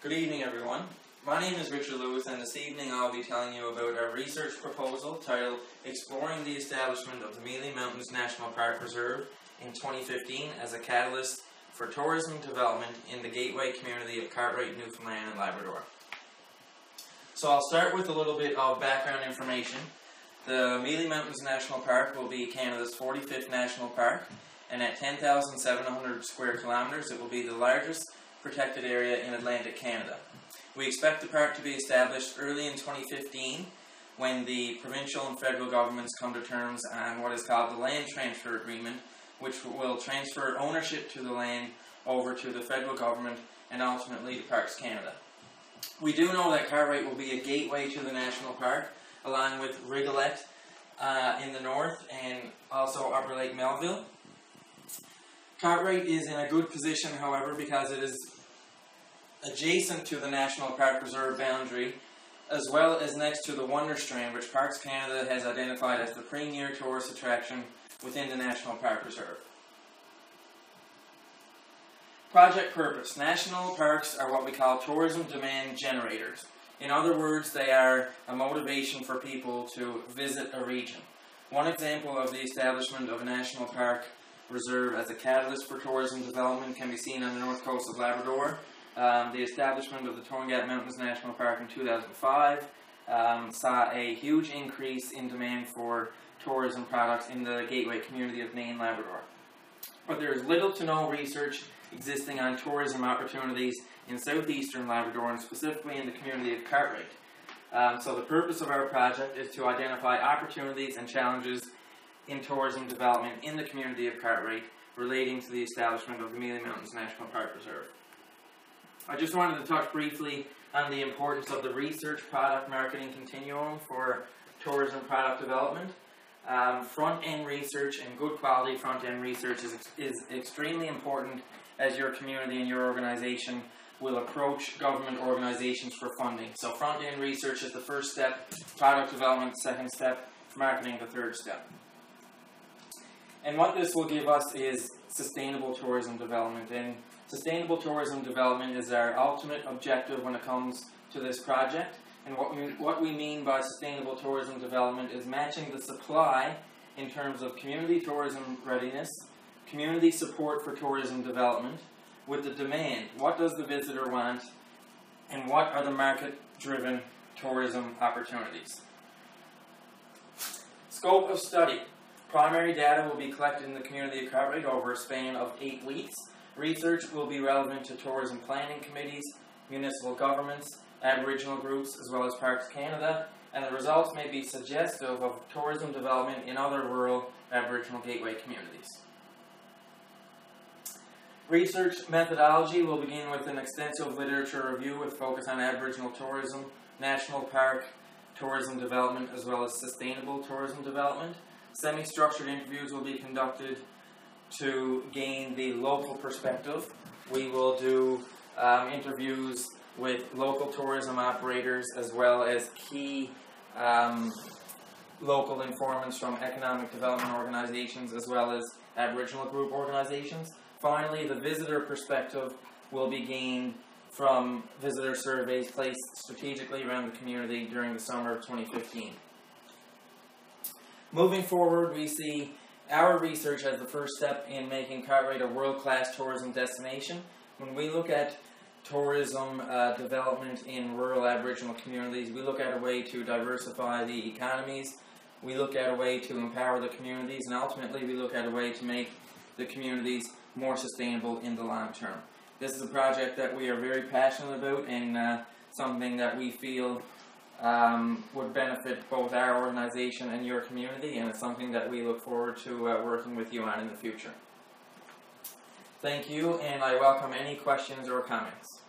Good evening, everyone. My name is Richard Lewis, and this evening I'll be telling you about our research proposal titled Exploring the Establishment of the Mealy Mountains National Park Reserve in 2015 as a Catalyst for Tourism Development in the Gateway Community of Cartwright, Newfoundland and Labrador. So I'll start with a little bit of background information. The Mealy Mountains National Park will be Canada's 45th national park, and at 10,700 square kilometres it will be the largest protected area in Atlantic Canada. We expect the park to be established early in 2015 when the provincial and federal governments come to terms on what is called the Land Transfer Agreement, which will transfer ownership to the land over to the federal government and ultimately to Parks Canada. We do know that Cartwright will be a gateway to the national park, along with Rigolette in the north and also Upper Lake Melville. Cartwright is in a good position, however, because it is adjacent to the National Park Reserve boundary, as well as next to the Wonder Strand, which Parks Canada has identified as the premier tourist attraction within the National Park Reserve. Project purpose. National parks are what we call tourism demand generators. In other words, they are a motivation for people to visit a region. One example of the establishment of a National Park Reserve as a catalyst for tourism development can be seen on the north coast of Labrador. The establishment of the Torngat Mountains National Park in 2005 saw a huge increase in demand for tourism products in the gateway community of Maine, Labrador. But there is little to no research existing on tourism opportunities in southeastern Labrador, and specifically in the community of Cartwright. So the purpose of our project is to identify opportunities and challenges in tourism development in the community of Cartwright relating to the establishment of the Mealy Mountains National Park Reserve. I just wanted to touch briefly on the importance of the research product marketing continuum for tourism product development. Front-end research and good quality front-end research is extremely important as your community and your organization will approach government organizations for funding. So front-end research is the first step, product development the second step, marketing the third step. And what this will give us is sustainable tourism development. And sustainable tourism development is our ultimate objective when it comes to this project. And what we mean by sustainable tourism development is matching the supply in terms of community tourism readiness, community support for tourism development, with the demand. What does the visitor want, and what are the market-driven tourism opportunities? Scope of study. Primary data will be collected in the community of Cartwright over a span of 8 weeks. Research will be relevant to tourism planning committees, municipal governments, Aboriginal groups, as well as Parks Canada, and the results may be suggestive of tourism development in other rural Aboriginal gateway communities. Research methodology will begin with an extensive literature review with focus on Aboriginal tourism, national park tourism development, as well as sustainable tourism development. Semi-structured interviews will be conducted to gain the local perspective. We will do interviews with local tourism operators as well as key local informants from economic development organizations as well as Aboriginal group organizations. Finally, the visitor perspective will be gained from visitor surveys placed strategically around the community during the summer of 2015. Moving forward, we see our research as the first step in making Cartwright a world-class tourism destination. When we look at tourism development in rural Aboriginal communities, we look at a way to diversify the economies, we look at a way to empower the communities, and ultimately we look at a way to make the communities more sustainable in the long term. This is a project that we are very passionate about and something that we feel would benefit both our organization and your community, and it's something that we look forward to working with you on in the future. Thank you, and I welcome any questions or comments.